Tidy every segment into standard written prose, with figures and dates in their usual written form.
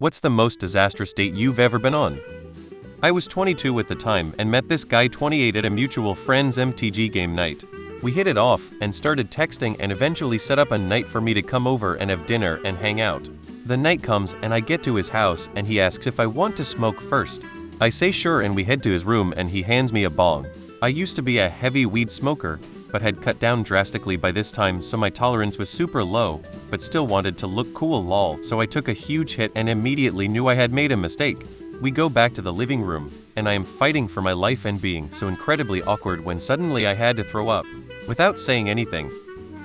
What's the most disastrous date you've ever been on? I was 22 at the time and met this guy 28 at a mutual friend's MTG game night. We hit it off and started texting and eventually set up a night for me to come over and have dinner and hang out. The night comes and I get to his house and he asks if I want to smoke first. I say sure and we head to his room and he hands me a bong. I used to be a heavy weed smoker, but had cut down drastically by this time, so my tolerance was super low, but still wanted to look cool lol, so I took a huge hit and immediately knew I had made a mistake. We go back to the living room, and I am fighting for my life and being so incredibly awkward when suddenly I had to throw up. Without saying anything,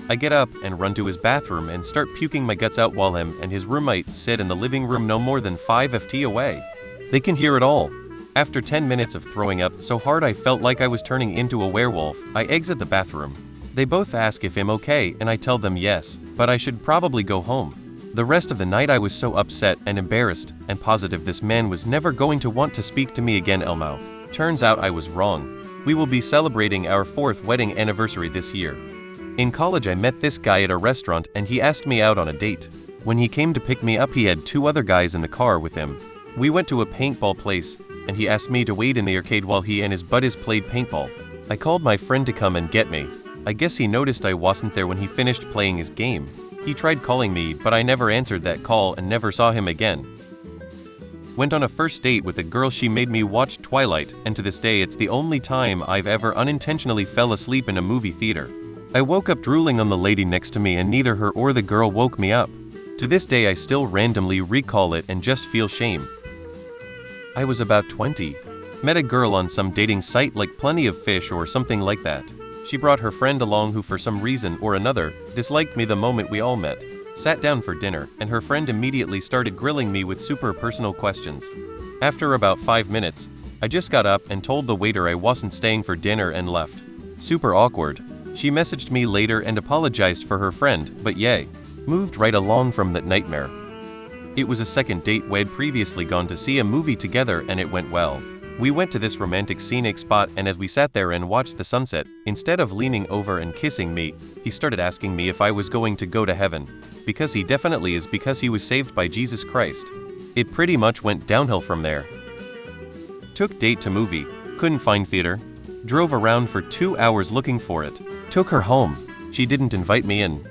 I get up and run to his bathroom and start puking my guts out while him and his roommate sit in the living room no more than 5 feet away. They can hear it all. After 10 minutes of throwing up so hard I felt like I was turning into a werewolf, I exit the bathroom. They both ask if I'm okay and I tell them yes, but I should probably go home. The rest of the night I was so upset and embarrassed and positive this man was never going to want to speak to me again. Elmo. Turns out I was wrong. We will be celebrating our 4th wedding anniversary this year. In college I met this guy at a restaurant and he asked me out on a date. When he came to pick me up he had 2 other guys in the car with him. We went to a paintball place and he asked me to wait in the arcade while he and his buddies played paintball. I called my friend to come and get me. I guess he noticed I wasn't there when he finished playing his game. He tried calling me, but I never answered that call and never saw him again. Went on a first date with a girl. She made me watch Twilight, and to this day it's the only time I've ever unintentionally fell asleep in a movie theater. I woke up drooling on the lady next to me and neither her or the girl woke me up. To this day I still randomly recall it and just feel shame. I was about 20. Met a girl on some dating site like Plenty of Fish or something like that. She brought her friend along who for some reason or another disliked me the moment we all met. Sat down for dinner and her friend immediately started grilling me with super personal questions. After about 5 minutes, I just got up and told the waiter I wasn't staying for dinner and left. Super awkward. She messaged me later and apologized for her friend, but yay. Moved right along from that nightmare. It was a second date. We'd previously gone to see a movie together and it went well. We went to this romantic scenic spot and as we sat there and watched the sunset, instead of leaning over and kissing me, he started asking me if I was going to go to heaven. Because he definitely is, because he was saved by Jesus Christ. It pretty much went downhill from there. Took date to movie, couldn't find theater. Drove around for 2 hours looking for it. Took her home. She didn't invite me in.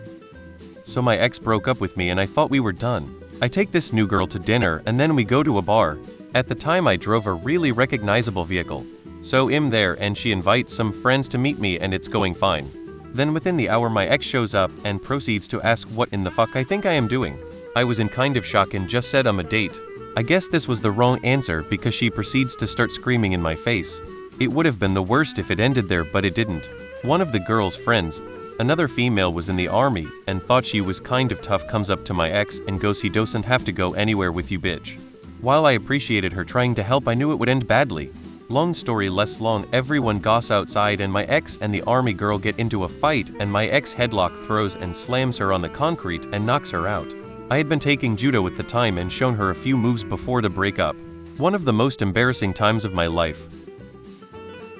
So my ex broke up with me and I thought we were done. I take this new girl to dinner and then we go to a bar. At the time I drove a really recognizable vehicle. So I'm there and she invites some friends to meet me and it's going fine. Then within the hour my ex shows up and proceeds to ask what in the fuck I think I am doing. I was in kind of shock and just said I'm a date. I guess this was the wrong answer because she proceeds to start screaming in my face. It would have been the worst if it ended there, but it didn't. One of the girl's friends, another female, was in the army and thought she was kind of tough, comes up to my ex and goes, "He doesn't have to go anywhere with you, bitch." While I appreciated her trying to help, I knew it would end badly. Long story less long, everyone goes outside and my ex and the army girl get into a fight and my ex headlock throws and slams her on the concrete and knocks her out. I had been taking judo at the time and shown her a few moves before the breakup. One of the most embarrassing times of my life.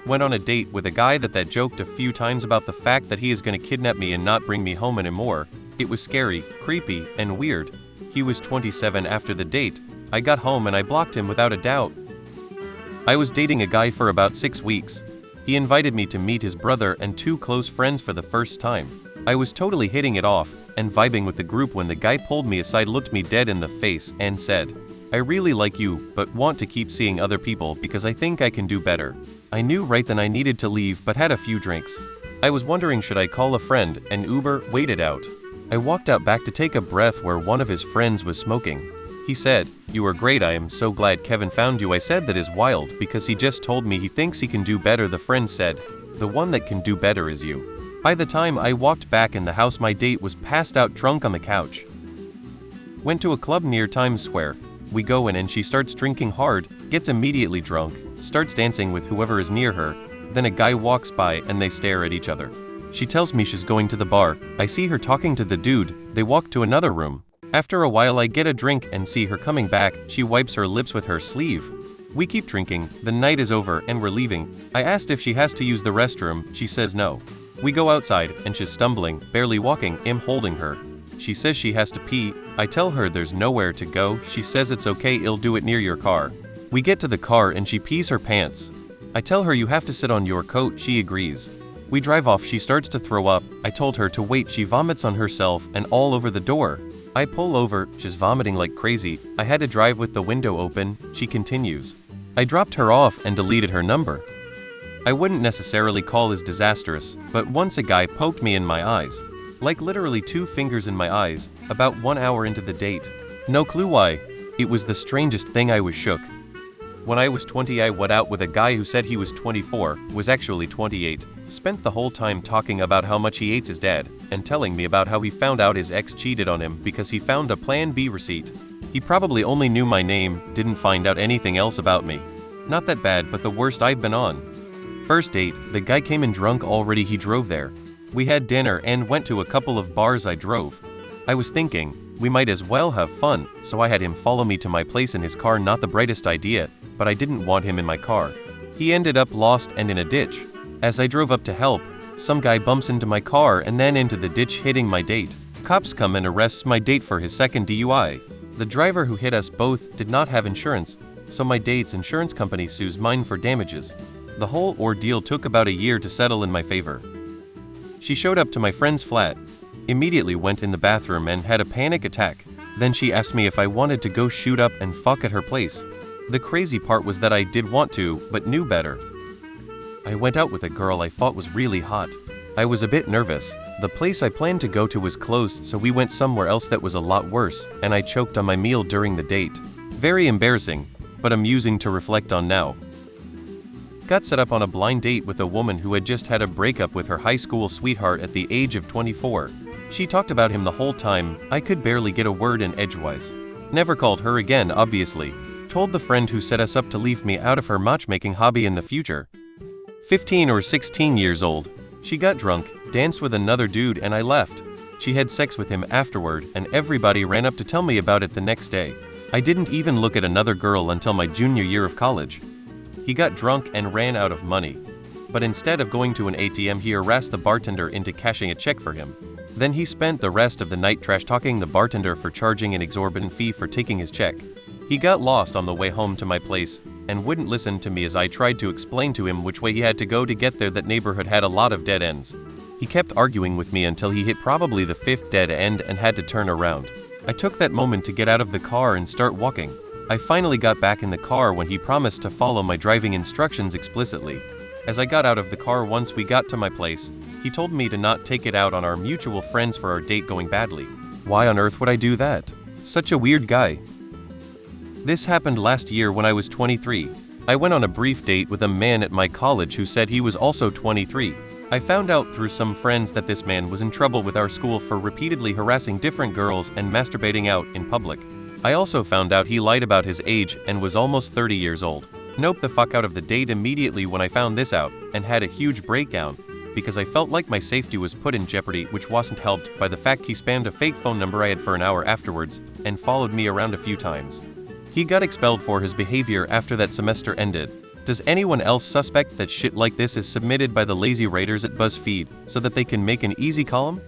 Went on a date with a guy that joked a few times about the fact that he is gonna kidnap me and not bring me home anymore. It was scary, creepy, and weird. He was 27 after the date. I got home and I blocked him without a doubt. I was dating a guy for about 6 weeks. He invited me to meet his brother and 2 close friends for the first time. I was totally hitting it off and vibing with the group when the guy pulled me aside, looked me dead in the face, and said, "I really like you, but want to keep seeing other people because I think I can do better." I knew right then I needed to leave but had a few drinks. I was wondering should I call a friend, an Uber, waited out. I walked out back to take a breath where one of his friends was smoking. He said, "You are great, I am so glad Kevin found you." I said that is wild because he just told me he thinks he can do better. The friend said, "The one that can do better is you." By the time I walked back in the house my date was passed out drunk on the couch. Went to a club near Times Square. We go in and she starts drinking hard, gets immediately drunk, starts dancing with whoever is near her, then a guy walks by and they stare at each other. She tells me she's going to the bar. I see her talking to the dude, they walk to another room. After a while I get a drink and see her coming back, she wipes her lips with her sleeve. We keep drinking, the night is over and we're leaving. I asked if she has to use the restroom, she says no. We go outside and she's stumbling, barely walking, I'm holding her. She says she has to pee. I tell her there's nowhere to go. She says it's okay, I'll do it near your car. We get to the car and she pees her pants. I tell her you have to sit on your coat. She agrees. We drive off. She starts to throw up. I told her to wait. She vomits on herself and all over the door. I pull over. She's vomiting like crazy. I had to drive with the window open. She continues. I dropped her off and deleted her number. I wouldn't necessarily call this disastrous, but once a guy poked me in my eyes. Like literally 2 fingers in my eyes, about 1 hour into the date. No clue why. It was the strangest thing. I was shook. When I was 20, I went out with a guy who said he was 24, was actually 28, spent the whole time talking about how much he hates his dad, and telling me about how he found out his ex cheated on him because he found a Plan B receipt. He probably only knew my name, didn't find out anything else about me. Not that bad, but the worst I've been on. First date, the guy came in drunk already. He drove there. We had dinner and went to a couple of bars. I drove. I was thinking, we might as well have fun, so I had him follow me to my place in his car. Not the brightest idea, but I didn't want him in my car. He ended up lost and in a ditch. As I drove up to help, some guy bumps into my car and then into the ditch, hitting my date. Cops come and arrests my date for his second DUI. The driver who hit us both did not have insurance, so my date's insurance company sues mine for damages. The whole ordeal took about a year to settle in my favor. She showed up to my friend's flat, immediately went in the bathroom and had a panic attack. Then she asked me if I wanted to go shoot up and fuck at her place. The crazy part was that I did want to, but knew better. I went out with a girl I thought was really hot. I was a bit nervous. The place I planned to go to was closed, so we went somewhere else that was a lot worse, and I choked on my meal during the date. Very embarrassing, but amusing to reflect on now. Got set up on a blind date with a woman who had just had a breakup with her high school sweetheart at the age of 24. She talked about him the whole time. I could barely get a word in edgewise. Never called her again, obviously. Told the friend who set us up to leave me out of her matchmaking hobby in the future. 15 or 16 years old. She got drunk, danced with another dude, and I left. She had sex with him afterward, and everybody ran up to tell me about it the next day. I didn't even look at another girl until my junior year of college. He got drunk and ran out of money. But instead of going to an ATM, he harassed the bartender into cashing a check for him. Then he spent the rest of the night trash-talking the bartender for charging an exorbitant fee for taking his check. He got lost on the way home to my place and wouldn't listen to me as I tried to explain to him which way he had to go to get there. That neighborhood had a lot of dead ends. He kept arguing with me until he hit probably the 5th dead end and had to turn around. I took that moment to get out of the car and start walking. I finally got back in the car when he promised to follow my driving instructions explicitly. As I got out of the car once we got to my place, he told me to not take it out on our mutual friends for our date going badly. Why on earth would I do that? Such a weird guy. This happened last year when I was 23. I went on a brief date with a man at my college who said he was also 23. I found out through some friends that this man was in trouble with our school for repeatedly harassing different girls and masturbating out in public. I also found out he lied about his age and was almost 30 years old. Nope the fuck out of the date immediately when I found this out, and had a huge breakdown, because I felt like my safety was put in jeopardy, which wasn't helped by the fact he spammed a fake phone number I had for an hour afterwards, and followed me around a few times. He got expelled for his behavior after that semester ended. Does anyone else suspect that shit like this is submitted by the lazy writers at BuzzFeed so that they can make an easy column?